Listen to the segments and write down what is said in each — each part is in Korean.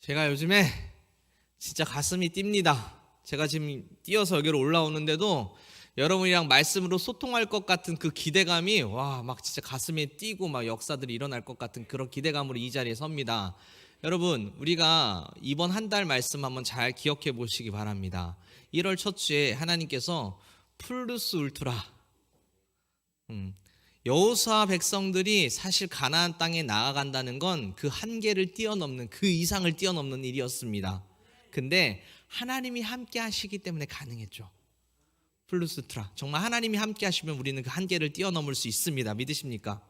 제가 요즘에 진짜 가슴이 뜁니다. 제가 지금 뛰어서 여기로 올라오는데도 여러분이랑 말씀으로 소통할 것 같은 그 기대감이 막 진짜 가슴에 뛰고 막 역사들이 일어날 것 같은 그런 기대감으로 이 자리에 섭니다. 여러분, 우리가 이번 한 달 말씀 한번 잘 기억해 보시기 바랍니다. 1월 첫 주에 하나님께서 플루스 울트라 여호수아 백성들이 사실 가나안 땅에 나아간다는 건 그 한계를 뛰어넘는, 그 이상을 뛰어넘는 일이었습니다. 근데 하나님이 함께 하시기 때문에 가능했죠. 플루스트라, 정말 하나님이 함께 하시면 우리는 그 한계를 뛰어넘을 수 있습니다. 믿으십니까?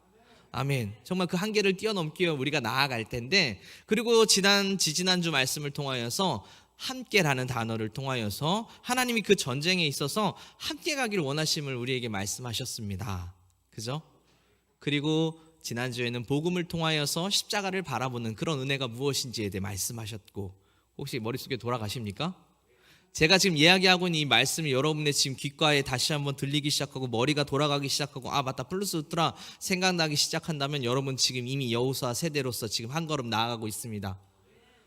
아멘. 정말 그 한계를 뛰어넘기 위해 우리가 나아갈 텐데, 그리고 지지난주 말씀을 통하여서 함께라는 단어를 통하여서 하나님이 그 전쟁에 있어서 함께 가기를 원하심을 우리에게 말씀하셨습니다. 그죠? 그리고 지난주에는 복음을 통하여서 십자가를 바라보는 그런 은혜가 무엇인지에 대해 말씀하셨고, 혹시 머릿속에 돌아가십니까? 제가 지금 이야기하고 있는 이 말씀이 여러분의 지금 귓가에 다시 한번 들리기 시작하고 머리가 돌아가기 시작하고 맞다 플루스 울트라 생각나기 시작한다면 여러분 지금 이미 여호수아 세대로서 지금 한 걸음 나아가고 있습니다.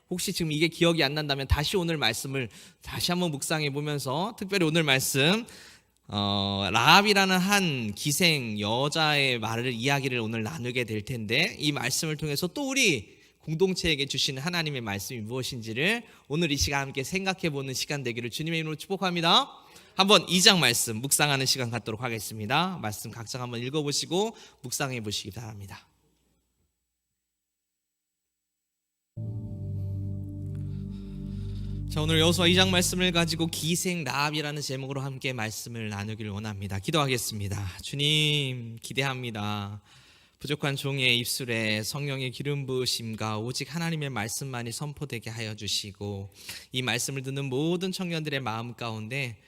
혹시 지금 이게 기억이 안 난다면 다시 오늘 말씀을 다시 한번 묵상해 보면서, 특별히 오늘 말씀 라합이라는 한 기생 여자의 이야기를 오늘 나누게 될 텐데, 이 말씀을 통해서 또 우리 공동체에게 주시는 하나님의 말씀이 무엇인지를 오늘 이 시간 함께 생각해 보는 시간 되기를 주님의 이름으로 축복합니다. 한번 2장 말씀 묵상하는 시간 갖도록 하겠습니다. 말씀 각자 한번 읽어보시고 묵상해 보시기 바랍니다. 자, 오늘 여호수아 2장 말씀을 가지고 기생 라합이라는 제목으로 함께 말씀을 나누기를 원합니다. 기도하겠습니다. 주님, 기대합니다. 부족한 종의 입술에 성령의 기름 부으심과 오직 하나님의 말씀만이 선포되게 하여 주시고, 이 말씀을 듣는 모든 청년들의 마음 가운데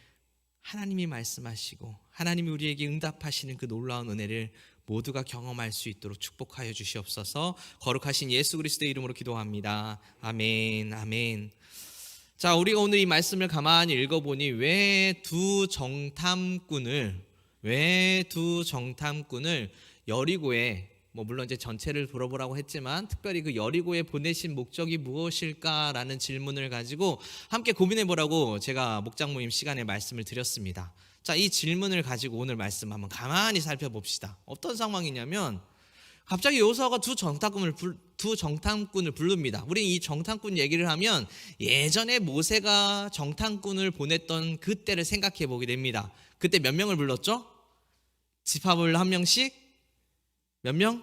하나님이 말씀하시고 하나님이 우리에게 응답하시는 그 놀라운 은혜를 모두가 경험할 수 있도록 축복하여 주시옵소서. 거룩하신 예수 그리스도의 이름으로 기도합니다. 아멘, 아멘. 자, 우리가 오늘 이 말씀을 가만히 읽어보니 왜 두 정탐꾼을 여리고에, 물론 이제 전체를 돌아보라고 했지만 특별히 그 여리고에 보내신 목적이 무엇일까라는 질문을 가지고 함께 고민해 보라고 제가 목장 모임 시간에 말씀을 드렸습니다. 자, 이 질문을 가지고 오늘 말씀 한번 가만히 살펴봅시다. 어떤 상황이냐면 갑자기 여호수아가 두 정탐꾼을 부릅니다. 우리 이 정탐꾼 얘기를 하면 예전에 모세가 정탐꾼을 보냈던 그때를 생각해 보게 됩니다. 그때 몇 명을 불렀죠? 지파별로 한 명씩? 몇 명?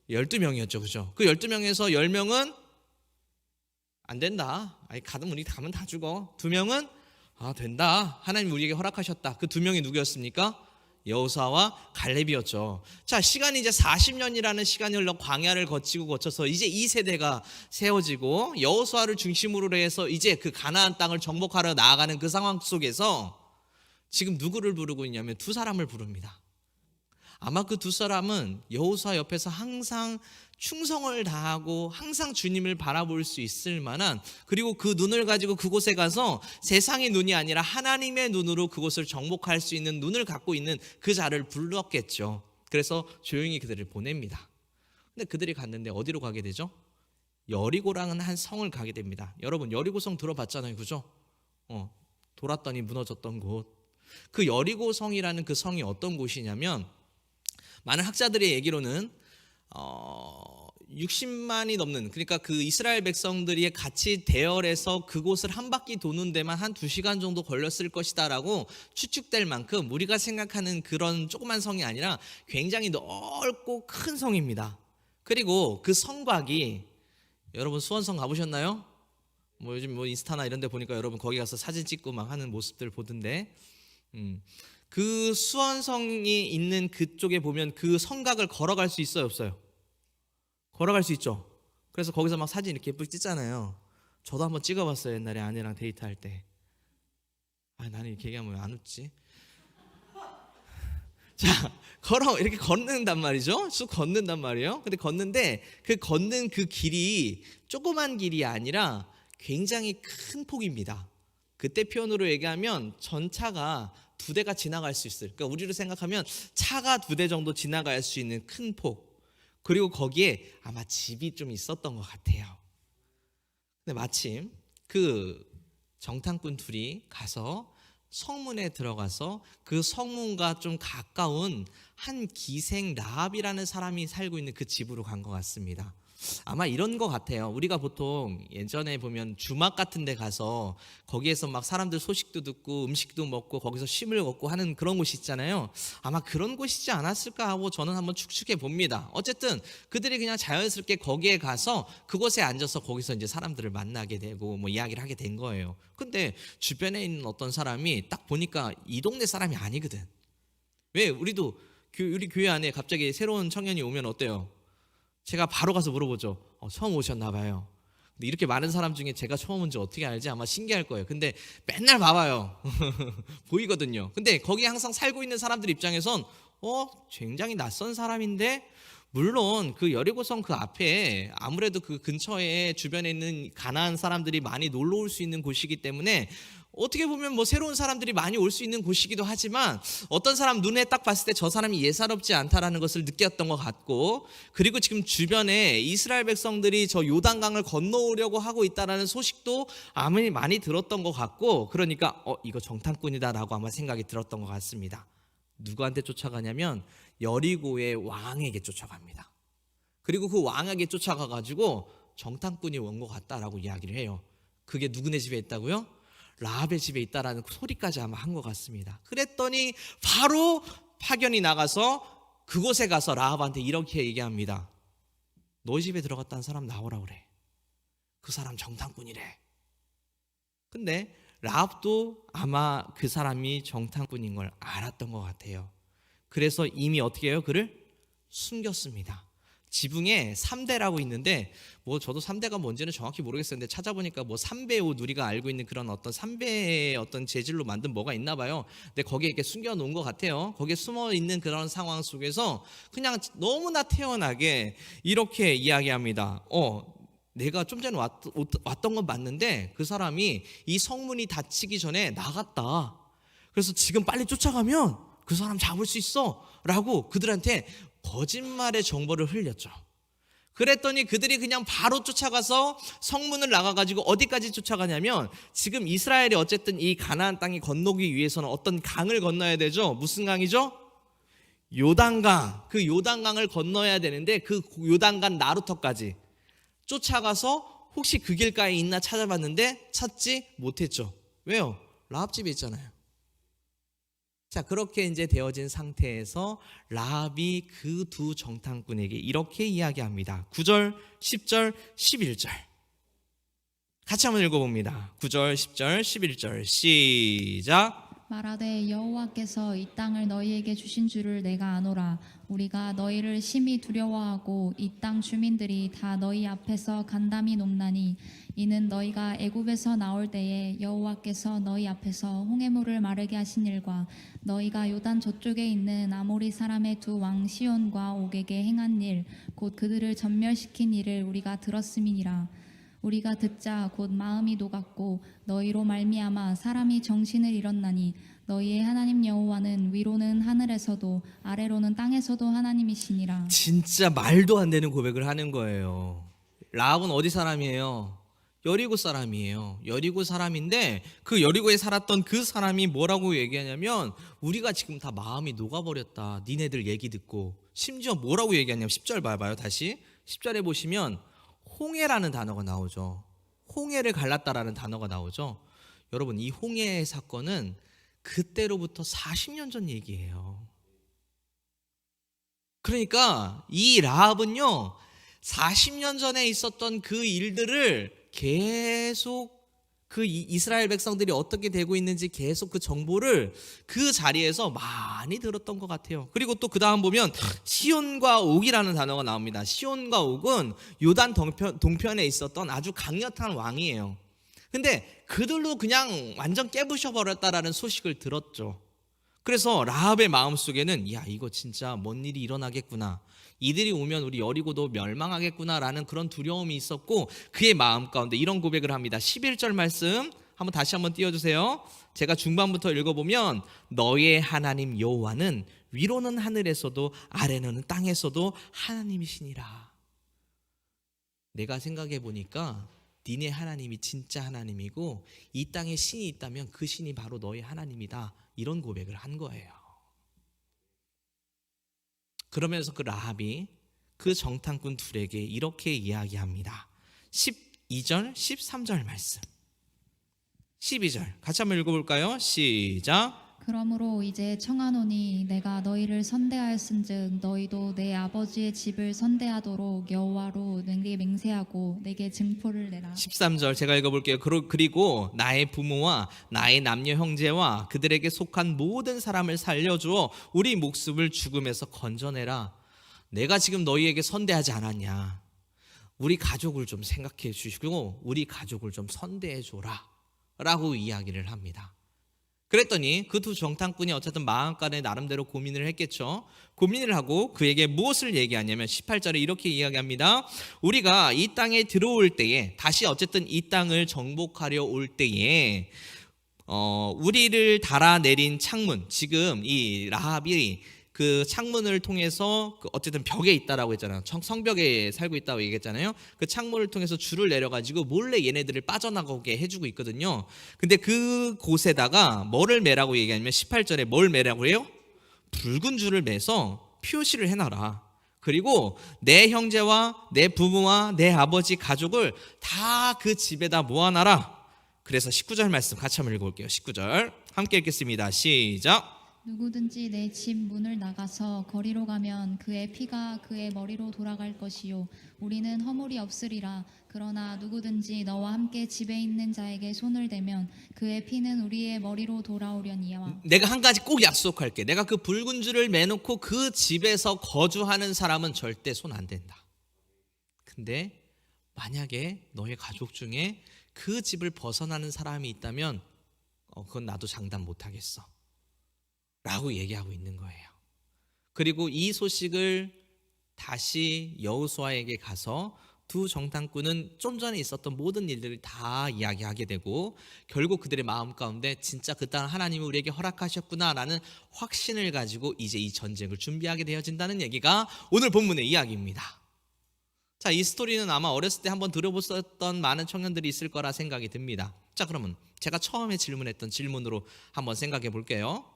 12명이었죠. 그죠? 그 12명에서 10명은 안 된다. 우리 가면 다 죽어. 2명은 된다. 하나님 우리에게 허락하셨다. 그 2명이 누구였습니까? 여호수아와 갈렙이었죠. 자, 시간이 이제 40년이라는 시간이 흘러 광야를 거쳐서 이제 이 세대가 세워지고 여호수아를 중심으로 해서 이제 그 가나안 땅을 정복하러 나아가는 그 상황 속에서 지금 누구를 부르고 있냐면 두 사람을 부릅니다. 아마 그 두 사람은 여호수아 옆에서 항상 충성을 다하고 항상 주님을 바라볼 수 있을 만한, 그리고 그 눈을 가지고 그곳에 가서 세상의 눈이 아니라 하나님의 눈으로 그곳을 정복할 수 있는 눈을 갖고 있는 그 자를 불렀겠죠. 그래서 조용히 그들을 보냅니다. 근데 그들이 갔는데 어디로 가게 되죠? 여리고라는 한 성을 가게 됩니다. 여러분, 여리고성 들어봤잖아요. 그죠? 돌았더니 무너졌던 곳. 그 여리고성이라는 그 성이 어떤 곳이냐면, 많은 학자들의 얘기로는 60만이 넘는, 그러니까 그 이스라엘 백성들이 같이 대열해서 그곳을 한 바퀴 도는 데만 한 2시간 정도 걸렸을 것이다라고 추측될 만큼 우리가 생각하는 그런 조그만 성이 아니라 굉장히 넓고 큰 성입니다. 그리고 그 성곽이, 여러분 수원성 가보셨나요? 요즘 인스타나 이런 데 보니까 여러분 거기 가서 사진 찍고 막 하는 모습들 보던데, 그 수원성이 있는 그쪽에 보면 그 성곽을 걸어갈 수 있어요, 없어요? 걸어갈 수 있죠. 그래서 거기서 막 사진 이렇게 예쁘게 찍잖아요. 저도 한번 찍어봤어요, 옛날에 아내랑 데이트할 때. 나는 이렇게 얘기하면 왜 안 웃지? 자, 이렇게 걷는단 말이죠. 쑥 걷는단 말이에요. 근데 걷는데 그 걷는 그 길이 조그만 길이 아니라 굉장히 큰 폭입니다. 그때 표현으로 얘기하면 전차가 2대가 지나갈 수 있어요. 그러니까 우리로 생각하면 차가 2대 정도 지나갈 수 있는 큰 폭. 그리고 거기에 아마 집이 좀 있었던 것 같아요. 근데 마침 그 정탐꾼 둘이 가서 성문에 들어가서 그 성문과 좀 가까운 한 기생 라합이라는 사람이 살고 있는 그 집으로 간 것 같습니다. 아마 이런 것 같아요. 우리가 보통 예전에 보면 주막 같은 데 가서 거기에서 막 사람들 소식도 듣고 음식도 먹고 거기서 쉼을 얻고 하는 그런 곳이 있잖아요. 아마 그런 곳이지 않았을까 하고 저는 한번 추측해 봅니다. 어쨌든 그들이 그냥 자연스럽게 거기에 가서 그곳에 앉아서 거기서 이제 사람들을 만나게 되고 뭐 이야기를 하게 된 거예요. 근데 주변에 있는 어떤 사람이 딱 보니까 이 동네 사람이 아니거든. 왜? 우리도 우리 교회 안에 갑자기 새로운 청년이 오면 어때요? 제가 바로 가서 물어보죠. 처음 오셨나 봐요. 근데 이렇게 많은 사람 중에 제가 처음 온지 어떻게 알지? 아마 신기할 거예요. 근데 맨날 봐봐요. 보이거든요. 근데 거기 항상 살고 있는 사람들 입장에선 굉장히 낯선 사람인데, 물론 그 여리고성 그 앞에 아무래도 그 근처에 주변에 있는 가나안 사람들이 많이 놀러 올 수 있는 곳이기 때문에 어떻게 보면 뭐 새로운 사람들이 많이 올 수 있는 곳이기도 하지만, 어떤 사람 눈에 딱 봤을 때 저 사람이 예사롭지 않다라는 것을 느꼈던 것 같고, 그리고 지금 주변에 이스라엘 백성들이 저 요단강을 건너오려고 하고 있다라는 소식도 아무리 많이 들었던 것 같고, 그러니까 이거 정탐꾼이다라고 아마 생각이 들었던 것 같습니다. 누구한테 쫓아가냐면 여리고의 왕에게 쫓아갑니다. 그리고 그 왕에게 쫓아가가지고 정탐꾼이 온 것 같다라고 이야기를 해요. 그게 누구네 집에 있다고요? 라합의 집에 있다라는 소리까지 아마 한 것 같습니다. 그랬더니 바로 파견이 나가서 그곳에 가서 라합한테 이렇게 얘기합니다. 너희 집에 들어갔다는 사람 나오라 그래. 그 사람 정탐꾼이래. 근데 라합도 아마 그 사람이 정탐꾼인 걸 알았던 것 같아요. 그래서 이미 어떻게 해요? 그를 숨겼습니다. 지붕에 3대라고 있는데, 뭐 저도 3대가 뭔지는 정확히 모르겠어요. 근데 찾아보니까 뭐 3배 옷, 우리가 알고 있는 그런 어떤 3배의 어떤 재질로 만든 뭐가 있나 봐요. 근데 거기에 이렇게 숨겨 놓은 것 같아요. 거기에 숨어 있는 그런 상황 속에서 그냥 너무나 태연하게 이렇게 이야기합니다. 내가 좀 전에 왔던 건 맞는데 그 사람이 이 성문이 닫히기 전에 나갔다. 그래서 지금 빨리 쫓아가면 그 사람 잡을 수 있어 라고 그들한테 거짓말의 정보를 흘렸죠. 그랬더니 그들이 그냥 바로 쫓아가서 성문을 나가가지고 어디까지 쫓아가냐면, 지금 이스라엘이 어쨌든 이 가나안 땅이 건너기 위해서는 어떤 강을 건너야 되죠. 무슨 강이죠? 요단강. 그 요단강을 건너야 되는데 그 요단강 나루터까지 쫓아가서 혹시 그 길가에 있나 찾아봤는데 찾지 못했죠. 왜요? 라합 집에 있잖아요. 자, 그렇게 이제 되어진 상태에서 라합이 그 두 정탐꾼에게 이렇게 이야기합니다. 9절, 10절, 11절 같이 한번 읽어봅니다. 9절, 10절, 11절 시작. 말하되 여호와께서 이 땅을 너희에게 주신 줄을 내가 아노라. 우리가 너희를 심히 두려워하고 이 땅 주민들이 다 너희 앞에서 간담이 높나니, 이는 너희가 애굽에서 나올 때에 여호와께서 너희 앞에서 홍해물을 마르게 하신 일과 너희가 요단 저쪽에 있는 아모리 사람의 두 왕 시온과 옥에게 행한 일, 곧 그들을 전멸시킨 일을 우리가 들었음이니라. 우리가 듣자 곧 마음이 녹았고 너희로 말미암아 사람이 정신을 잃었나니, 너희의 하나님 여호와는 위로는 하늘에서도 아래로는 땅에서도 하나님이시니라. 진짜 말도 안 되는 고백을 하는 거예요. 라합은 어디 사람이에요? 여리고 사람이에요. 여리고 사람인데 그 여리고에 살았던 그 사람이 뭐라고 얘기하냐면, 우리가 지금 다 마음이 녹아버렸다. 니네들 얘기 듣고. 심지어 뭐라고 얘기하냐면 10절 봐봐요. 다시 10절에 보시면 홍해라는 단어가 나오죠. 홍해를 갈랐다라는 단어가 나오죠. 여러분, 이 홍해 사건은 그때로부터 40년 전 얘기예요. 그러니까 이 라합은요, 40년 전에 있었던 그 일들을 계속 그 이스라엘 백성들이 어떻게 되고 있는지 계속 그 정보를 그 자리에서 많이 들었던 것 같아요. 그리고 또 그 다음 보면 시온과 옥이라는 단어가 나옵니다. 시온과 옥은 요단 동편에 있었던 아주 강력한 왕이에요. 근데 그들도 그냥 완전 깨부셔버렸다라는 소식을 들었죠. 그래서 라합의 마음속에는 이거 진짜 뭔 일이 일어나겠구나, 이들이 오면 우리 여리고도 멸망하겠구나라는 그런 두려움이 있었고, 그의 마음 가운데 이런 고백을 합니다. 11절 말씀 한번 다시 한번 띄워주세요. 제가 중반부터 읽어보면, 너의 하나님 여호와는 위로는 하늘에서도 아래는 땅에서도 하나님이시니라. 내가 생각해 보니까 니네 하나님이 진짜 하나님이고 이 땅에 신이 있다면 그 신이 바로 너희 하나님이다. 이런 고백을 한 거예요. 그러면서 그 라합이 그 정탐꾼 둘에게 이렇게 이야기합니다. 12절, 13절 말씀. 12절 같이 한번 읽어볼까요? 시작. 그러므로 이제 청하노니 내가 너희를 선대하였은즉 너희도 내 아버지의 집을 선대하도록 여호와로 능히 맹세하고 내게 증포를 내라. 13절 제가 읽어볼게요. 그리고 나의 부모와 나의 남녀 형제와 그들에게 속한 모든 사람을 살려주어 우리 목숨을 죽음에서 건져내라. 내가 지금 너희에게 선대하지 않았냐. 우리 가족을 좀 생각해 주시고 우리 가족을 좀 선대해 줘라 라고 이야기를 합니다. 그랬더니 그 두 정탐꾼이 어쨌든 마음간에 나름대로 고민을 했겠죠. 고민을 하고 그에게 무엇을 얘기하냐면 18절에 이렇게 이야기합니다. 우리가 이 땅에 들어올 때에 다시 어쨌든 이 땅을 정복하려 올 때에 우리를 달아내린 창문, 지금 이 라합이 그 창문을 통해서 어쨌든 벽에 있다라고 했잖아요. 성벽에 살고 있다고 얘기했잖아요. 그 창문을 통해서 줄을 내려가지고 몰래 얘네들을 빠져나가게 해주고 있거든요. 근데 그 곳에다가 뭐를 매라고 얘기하냐면 18절에 뭘 매라고 해요? 붉은 줄을 매서 표시를 해놔라. 그리고 내 형제와 내 부모와 내 아버지 가족을 다 그 집에다 모아놔라. 그래서 19절 말씀 같이 한번 읽어볼게요. 19절 함께 읽겠습니다. 시작. 누구든지 내 집 문을 나가서 거리로 가면 그의 피가 그의 머리로 돌아갈 것이요 우리는 허물이 없으리라. 그러나 누구든지 너와 함께 집에 있는 자에게 손을 대면 그의 피는 우리의 머리로 돌아오려니와. 내가 한 가지 꼭 약속할게. 내가 그 붉은 줄을 매놓고 그 집에서 거주하는 사람은 절대 손 안 댄다. 근데 만약에 너의 가족 중에 그 집을 벗어나는 사람이 있다면 그건 나도 장담 못하겠어 라고 얘기하고 있는 거예요. 그리고 이 소식을 다시 여호수아에게 가서 두 정탐꾼은 좀 전에 있었던 모든 일들을 다 이야기하게 되고 결국 그들의 마음 가운데 진짜 그 땅을 하나님이 우리에게 허락하셨구나라는 확신을 가지고 이제 이 전쟁을 준비하게 되어진다는 얘기가 오늘 본문의 이야기입니다. 자, 이 스토리는 아마 어렸을 때 한번 들어보셨던 많은 청년들이 있을 거라 생각이 듭니다. 자, 그러면 제가 처음에 질문했던 질문으로 한번 생각해 볼게요.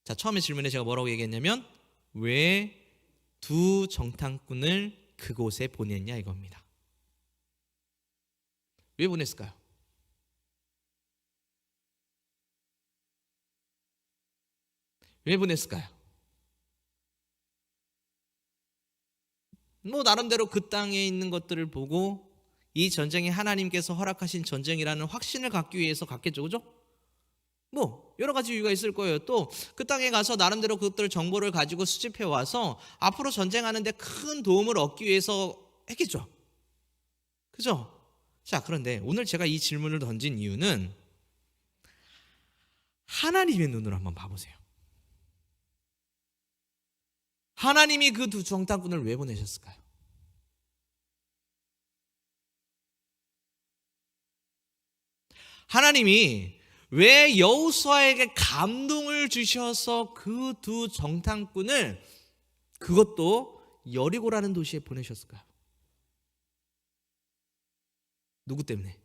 자, 처음에 질문에 제가 뭐라고 얘기했냐면 왜 두 정탐꾼을 그곳에 보냈냐 이겁니다. 왜 보냈을까요? 왜 보냈을까요? 뭐 나름대로 그 땅에 있는 것들을 보고 이 전쟁이 하나님께서 허락하신 전쟁이라는 확신을 갖기 위해서 갔겠죠, 그죠? 뭐 여러 가지 이유가 있을 거예요. 또 그 땅에 가서 나름대로 그것들 정보를 가지고 수집해 와서 앞으로 전쟁하는데 큰 도움을 얻기 위해서 했겠죠. 그죠? 자, 그런데 오늘 제가 이 질문을 던진 이유는 하나님의 눈으로 한번 봐보세요. 하나님이 그 두 정탐꾼을 왜 보내셨을까요? 하나님이 왜 여호수아에게 감동을 주셔서 그 두 정탐꾼을 그것도 여리고라는 도시에 보내셨을까요? 누구 때문에?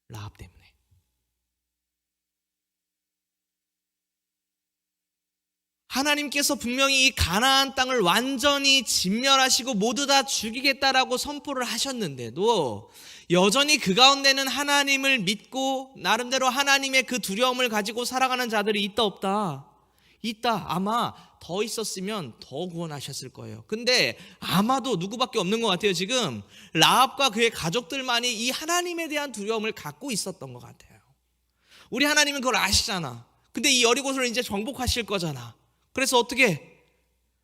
라합 때문에. 하나님께서 분명히 이 가나안 땅을 완전히 진멸하시고 모두 다 죽이겠다라고 선포를 하셨는데도 여전히 그 가운데는 하나님을 믿고 나름대로 하나님의 그 두려움을 가지고 살아가는 자들이 있다 없다? 있다. 아마 더 있었으면 더 구원하셨을 거예요. 근데 아마도 누구밖에 없는 것 같아요. 지금 라합과 그의 가족들만이 이 하나님에 대한 두려움을 갖고 있었던 것 같아요. 우리 하나님은 그걸 아시잖아. 근데 이 여리고를 이제 정복하실 거잖아. 그래서 어떻게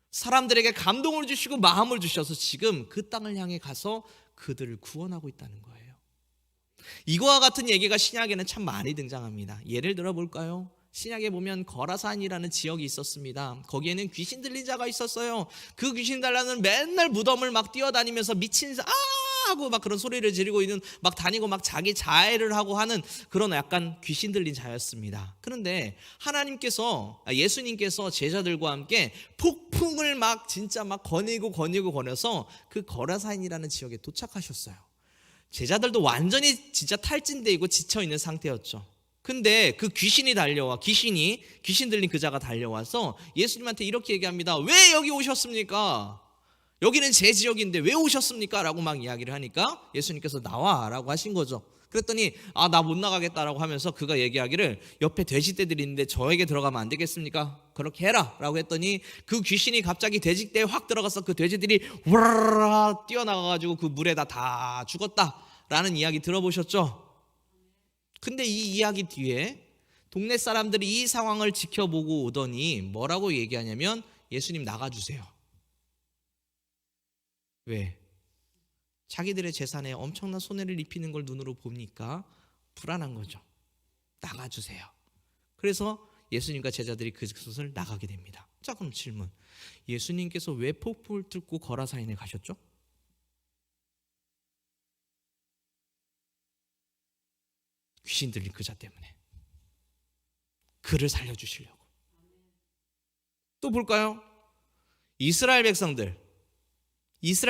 사람들에게 감동을 주시고 마음을 주셔서 지금 그 땅을 향해 가서 그들을 구원하고 있다는 거예요. 이거와 같은 얘기가 신약에는 참 많이 등장합니다. 예를 들어 볼까요? 신약에 보면 거라산이라는 지역이 있었습니다. 거기에는 귀신 들린 자가 있었어요. 그 귀신 달라는 맨날 무덤을 막 뛰어다니면서 미친 하고 막 그런 소리를 지르고 있는, 막 다니고 막 자기 자해를 하고 하는 그런 약간 귀신 들린 자였습니다. 그런데 예수님께서 제자들과 함께 폭풍을 막 진짜 막 거니고 그 거라사인이라는 지역에 도착하셨어요. 제자들도 완전히 진짜 탈진되고 지쳐 있는 상태였죠. 근데 그 귀신 들린 그 자가 달려와서 예수님한테 이렇게 얘기합니다. 왜 여기 오셨습니까? 여기는 제 지역인데 왜 오셨습니까? 라고 막 이야기를 하니까 예수님께서 나와 라고 하신 거죠. 그랬더니 나 못 나가겠다라고 하면서 그가 얘기하기를 옆에 돼지떼들이 있는데 저에게 들어가면 안 되겠습니까? 그렇게 해라 라고 했더니 그 귀신이 갑자기 돼지떼에 확 들어가서 그 돼지들이 우르르 뛰어나가가지고 그 물에다 다 죽었다라는 이야기 들어보셨죠? 근데 이 이야기 뒤에 동네 사람들이 이 상황을 지켜보고 오더니 뭐라고 얘기하냐면 예수님 나가주세요. 왜? 자기들의 재산에 엄청난 손해를 입히는 걸 눈으로 보니까 불안한 거죠. 나가주세요. 그래서 예수님과 제자들이 그곳을 나가게 됩니다. 자, 그럼 질문. 예수님께서 왜 폭풍을 뚫고 거라사인에 가셨죠? 귀신 들린 그자 때문에. 그를 살려주시려고. 또 볼까요? 이스라엘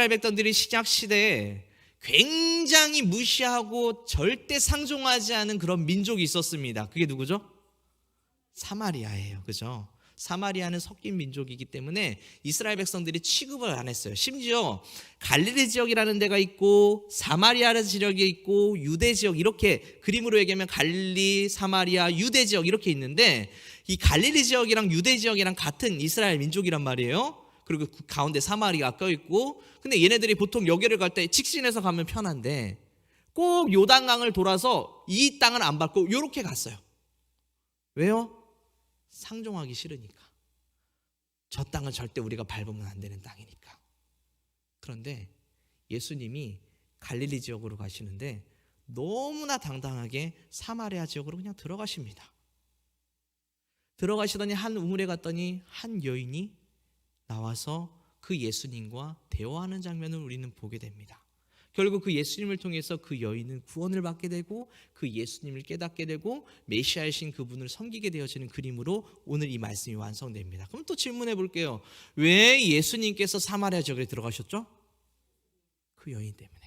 백성들이 신약 시대에 굉장히 무시하고 절대 상종하지 않은 그런 민족이 있었습니다. 그게 누구죠? 사마리아예요. 그죠? 사마리아는 섞인 민족이기 때문에 이스라엘 백성들이 취급을 안 했어요. 심지어 갈릴리 지역이라는 데가 있고 사마리아 지역이 있고 유대 지역, 이렇게 그림으로 얘기하면 갈릴리, 사마리아, 유대 지역 이렇게 있는데, 이 갈릴리 지역이랑 유대 지역이랑 같은 이스라엘 민족이란 말이에요. 그리고 그 가운데 사마리아가 껴있고, 근데 얘네들이 보통 여기를 갈 때 직진해서 가면 편한데 꼭 요단강을 돌아서 이 땅을 안 밟고 이렇게 갔어요. 왜요? 상종하기 싫으니까. 저 땅은 절대 우리가 밟으면 안 되는 땅이니까. 그런데 예수님이 갈릴리 지역으로 가시는데 너무나 당당하게 사마리아 지역으로 그냥 들어가십니다. 들어가시더니 한 우물에 갔더니 한 여인이 나와서 그 예수님과 대화하는 장면을 우리는 보게 됩니다. 결국 그 예수님을 통해서 그 여인은 구원을 받게 되고 그 예수님을 깨닫게 되고 메시아이신 그분을 섬기게 되어지는 그림으로 오늘 이 말씀이 완성됩니다. 그럼 또 질문해 볼게요. 왜 예수님께서 사마리아 지역에 들어가셨죠? 그 여인 때문에.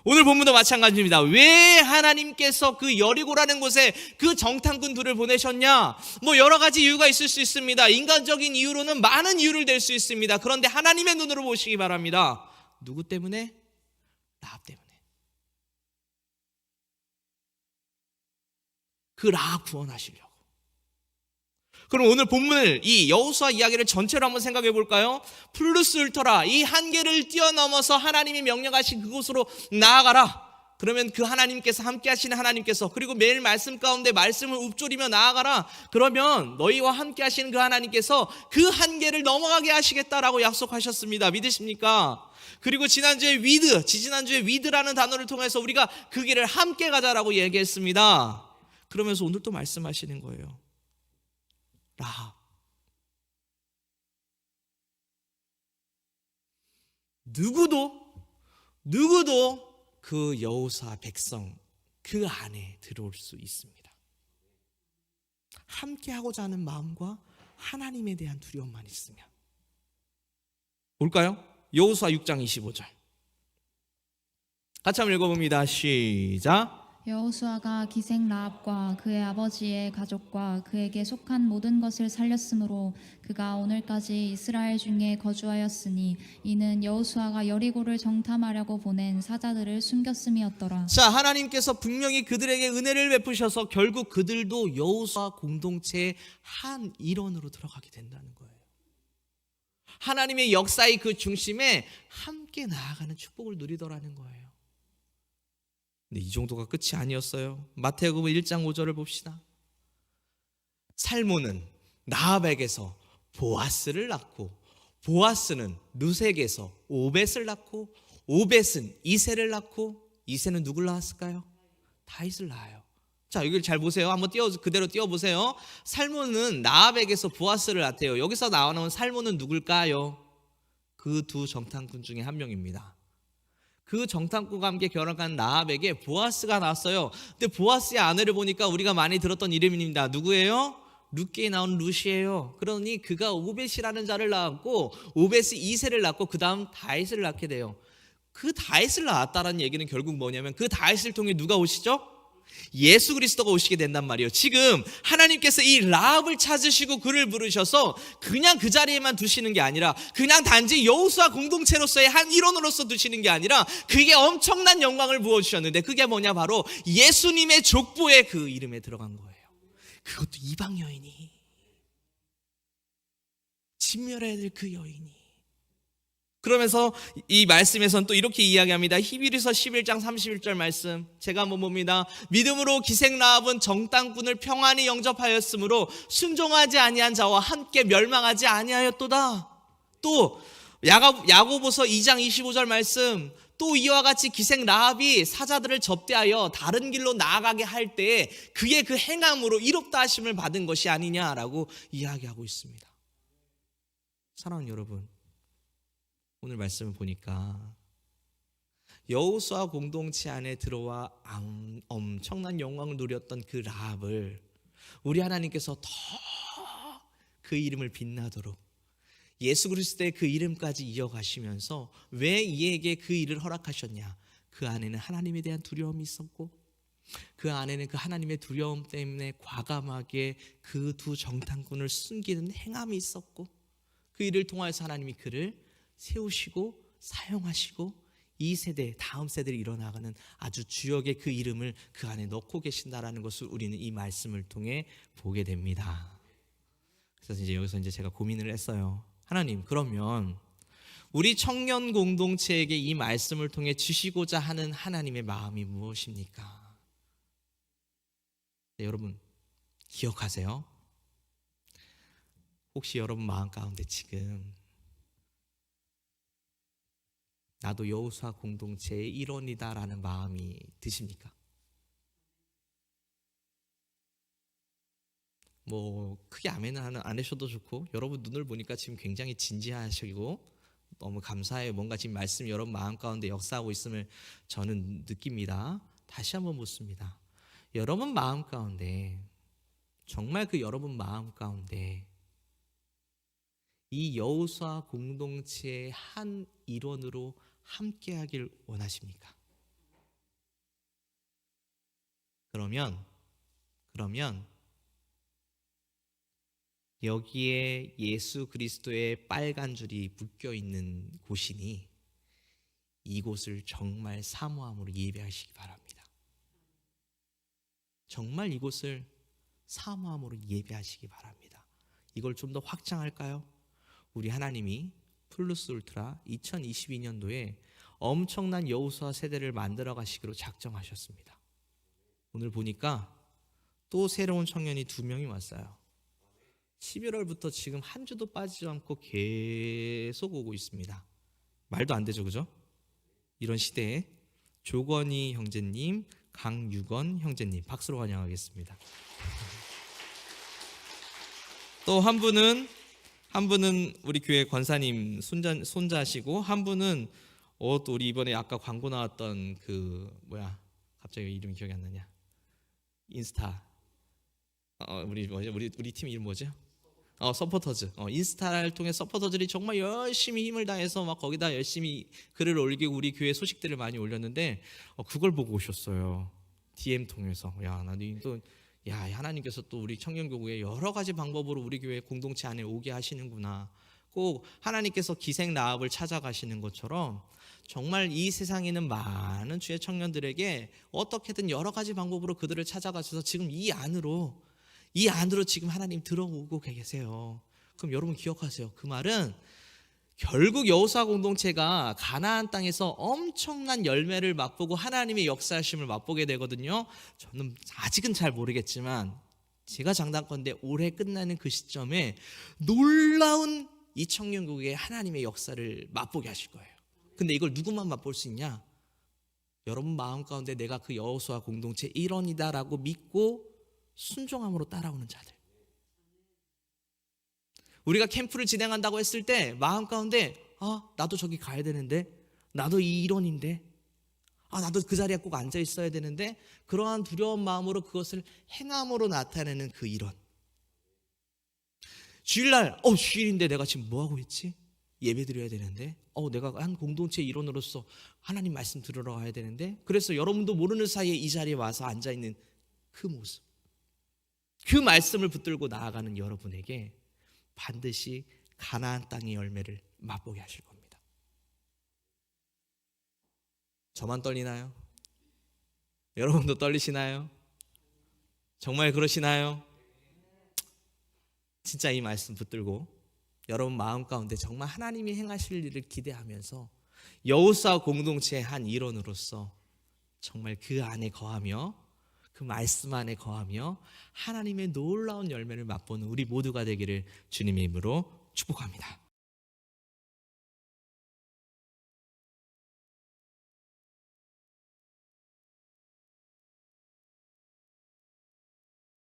오늘 본문도 마찬가지입니다. 왜 하나님께서 그 여리고라는 곳에 그 정탐꾼 둘을 보내셨냐? 뭐 여러 가지 이유가 있을 수 있습니다. 인간적인 이유로는 많은 이유를 댈 수 있습니다. 그런데 하나님의 눈으로 보시기 바랍니다. 누구 때문에? 라합 때문에. 그 라합 구원하시려고. 그럼 오늘 본문을, 이 여호수아 이야기를 전체로 한번 생각해 볼까요? 플루스 울터라, 이 한계를 뛰어넘어서 하나님이 명령하신 그곳으로 나아가라. 그러면 그 하나님께서, 함께 하시는 하나님께서, 그리고 매일 말씀 가운데 말씀을 уп조리며 나아가라. 그러면 너희와 함께 하시는 그 하나님께서 그 한계를 넘어가게 하시겠다라고 약속하셨습니다. 믿으십니까? 그리고 지난주에 위드라는 단어를 통해서 우리가 그 길을 함께 가자라고 얘기했습니다. 그러면서 오늘 또 말씀하시는 거예요. 라합. 누구도 그 여호수아 백성 그 안에 들어올 수 있습니다. 함께 하고자 하는 마음과 하나님에 대한 두려움만 있으면. 볼까요? 여호수아 6장 25절. 같이 한번 읽어봅니다. 시작. 여호수아가 기생 라합과 그의 아버지의 가족과 그에게 속한 모든 것을 살렸으므로 그가 오늘까지 이스라엘 중에 거주하였으니 이는 여호수아가 여리고를 정탐하려고 보낸 사자들을 숨겼음이었더라. 자, 하나님께서 분명히 그들에게 은혜를 베푸셔서 결국 그들도 여호수아 공동체의 한 일원으로 들어가게 된다는 거예요. 하나님의 역사의 그 중심에 함께 나아가는 축복을 누리더라는 거예요. 근데 이 정도가 끝이 아니었어요. 마태복음 1장 5절을 봅시다. 살모는 라합에게서 보아스를 낳고, 보아스는 룻에게서 오벳을 낳고, 오벳은 이새를 낳고, 이새는 누굴 낳았을까요? 다윗을 낳아요. 자, 여기를 잘 보세요. 한번 그대로 띄워보세요. 살모는 라합에게서 보아스를 낳대요. 여기서 나오는 살모는 누굴까요? 그 두 정탐꾼 중에 한 명입니다. 그 정탐꾼과 함께 결혼한 라합에게 보아스가 나왔어요. 근데 보아스의 아내를 보니까 우리가 많이 들었던 이름입니다. 누구예요? 룻기에 나온 룻이에요. 그러니 그가 오벳이라는 자를 낳았고 오벳이 이새를 낳고 그 다음 다윗을 낳게 돼요. 그 다윗을 낳았다라는 얘기는 결국 뭐냐면 그 다윗을 통해 누가 오시죠? 예수 그리스도가 오시게 된단 말이에요. 지금 하나님께서 이 라합을 찾으시고 그를 부르셔서 그냥 그 자리에만 두시는 게 아니라 그냥 단지 여호수아 공동체로서의 한 일원으로서 두시는 게 아니라 그게 엄청난 영광을 부어주셨는데 그게 뭐냐, 바로 예수님의 족보에 그 이름에 들어간 거예요. 그것도 이방 여인이, 진멸해야 될 그 여인이. 그러면서 이 말씀에서는 또 이렇게 이야기합니다. 히브리서 11장 31절 말씀 제가 한번 봅니다. 믿음으로 기생 라합은 정탐꾼을 평안히 영접하였으므로 순종하지 아니한 자와 함께 멸망하지 아니하였도다. 또 야고보서 2장 25절 말씀, 또 이와 같이 기생 라합이 사자들을 접대하여 다른 길로 나아가게 할 때에 그의 그 행함으로 이롭다 하심을 받은 것이 아니냐라고 이야기하고 있습니다. 사랑하는 여러분, 오늘 말씀을 보니까 여호수아 공동체 안에 들어와 엄청난 영광을 누렸던 그 라합을 우리 하나님께서 더 그 이름을 빛나도록 예수 그리스도의 그 이름까지 이어가시면서 왜 이에게 그 일을 허락하셨냐? 그 안에는 하나님에 대한 두려움이 있었고 그 안에는 그 하나님의 두려움 때문에 과감하게 그 두 정탐꾼을 숨기는 행함이 있었고 그 일을 통하여서 하나님이 그를 세우시고 사용하시고 이 세대, 다음 세대를 일어나가는 아주 주역의 그 이름을 그 안에 넣고 계신다라는 것을 우리는 이 말씀을 통해 보게 됩니다. 그래서 이제 여기서 제가 고민을 했어요. 하나님, 그러면 우리 청년 공동체에게 이 말씀을 통해 주시고자 하는 하나님의 마음이 무엇입니까? 네, 여러분 기억하세요. 혹시 여러분 마음 가운데 지금 나도 여호수아 공동체의 일원이다라는 마음이 드십니까? 뭐 크게 아멘은 안 하셔도 좋고, 여러분 눈을 보니까 지금 굉장히 진지하시고 너무 감사해요. 뭔가 지금 말씀이 여러분 마음 가운데 역사하고 있음을 저는 느낍니다. 다시 한번 묻습니다. 여러분 마음 가운데, 정말 그 여러분 마음 가운데 이 여호수아 공동체의 한 일원으로 함께하길 원하십니까? 그러면 여기에 예수 그리스도의 빨간 줄이 묶여 있는 곳이니 이곳을 정말 사모함으로 예배하시기 바랍니다. 정말 이곳을 사모함으로 예배하시기 바랍니다. 이걸 좀 더 확장할까요? 우리 하나님이 플루스 울트라 2022년도에 엄청난 여호수아 세대를 만들어 가시기로 작정하셨습니다. 오늘 보니까 또 새로운 청년이 2명이 왔어요. 11월부터 지금 한 주도 빠지지 않고 계속 오고 있습니다. 말도 안 되죠, 그죠? 이런 시대에 조건희 형제님, 강유건 형제님 박수로 환영하겠습니다. 또 한 분은 우리 교회 권사님 손자시고, 한 분은 또 우리 이번에 아까 광고 나왔던 갑자기 이름이 기억이 안 나냐? 인스타. 우리 팀 이름 뭐죠? 서포터즈. 인스타를 통해 서포터즈들이 정말 열심히 힘을 다해서 막 거기다 열심히 글을 올리고 우리 교회 소식들을 많이 올렸는데 그걸 보고 오셨어요. DM 통해서. 하나님께서 또 우리 청년교구에 여러 가지 방법으로 우리 교회 공동체 안에 오게 하시는구나. 꼭 하나님께서 기생 라합을 찾아가시는 것처럼 정말 이 세상에 있는 많은 주의 청년들에게 어떻게든 여러 가지 방법으로 그들을 찾아가셔서 지금 이 안으로 지금 하나님 들어오고 계세요. 그럼 여러분 기억하세요. 그 말은 결국 여호수아 공동체가 가나안 땅에서 엄청난 열매를 맛보고 하나님의 역사하심을 맛보게 되거든요. 저는 아직은 잘 모르겠지만 제가 장담컨대 올해 끝나는 그 시점에 놀라운 이 청년국의 하나님의 역사를 맛보게 하실 거예요. 근데 이걸 누구만 맛볼 수 있냐? 여러분 마음 가운데 내가 그 여호수아 공동체 일원이다라고 믿고 순종함으로 따라오는 자들. 우리가 캠프를 진행한다고 했을 때 마음 가운데 나도 저기 가야 되는데, 나도 이 일원인데, 나도 그 자리에 꼭 앉아 있어야 되는데 그러한 두려운 마음으로 그것을 행함으로 나타내는 그 일원. 주일날 주일인데 내가 지금 뭐하고 있지? 예배 드려야 되는데 내가 한 공동체 일원으로서 하나님 말씀 들으러 가야 되는데, 그래서 여러분도 모르는 사이에 이 자리에 와서 앉아있는 그 모습, 그 말씀을 붙들고 나아가는 여러분에게 반드시 가나안 땅의 열매를 맛보게 하실 겁니다. 저만 떨리나요? 여러분도 떨리시나요? 정말 그러시나요? 진짜 이 말씀 붙들고 여러분 마음 가운데 정말 하나님이 행하실 일을 기대하면서 여호수아 공동체의 한 일원으로서 정말 그 안에 거하며 그 말씀 안에 거하며 하나님의 놀라운 열매를 맛보는 우리 모두가 되기를 주님의 이름으로 축복합니다.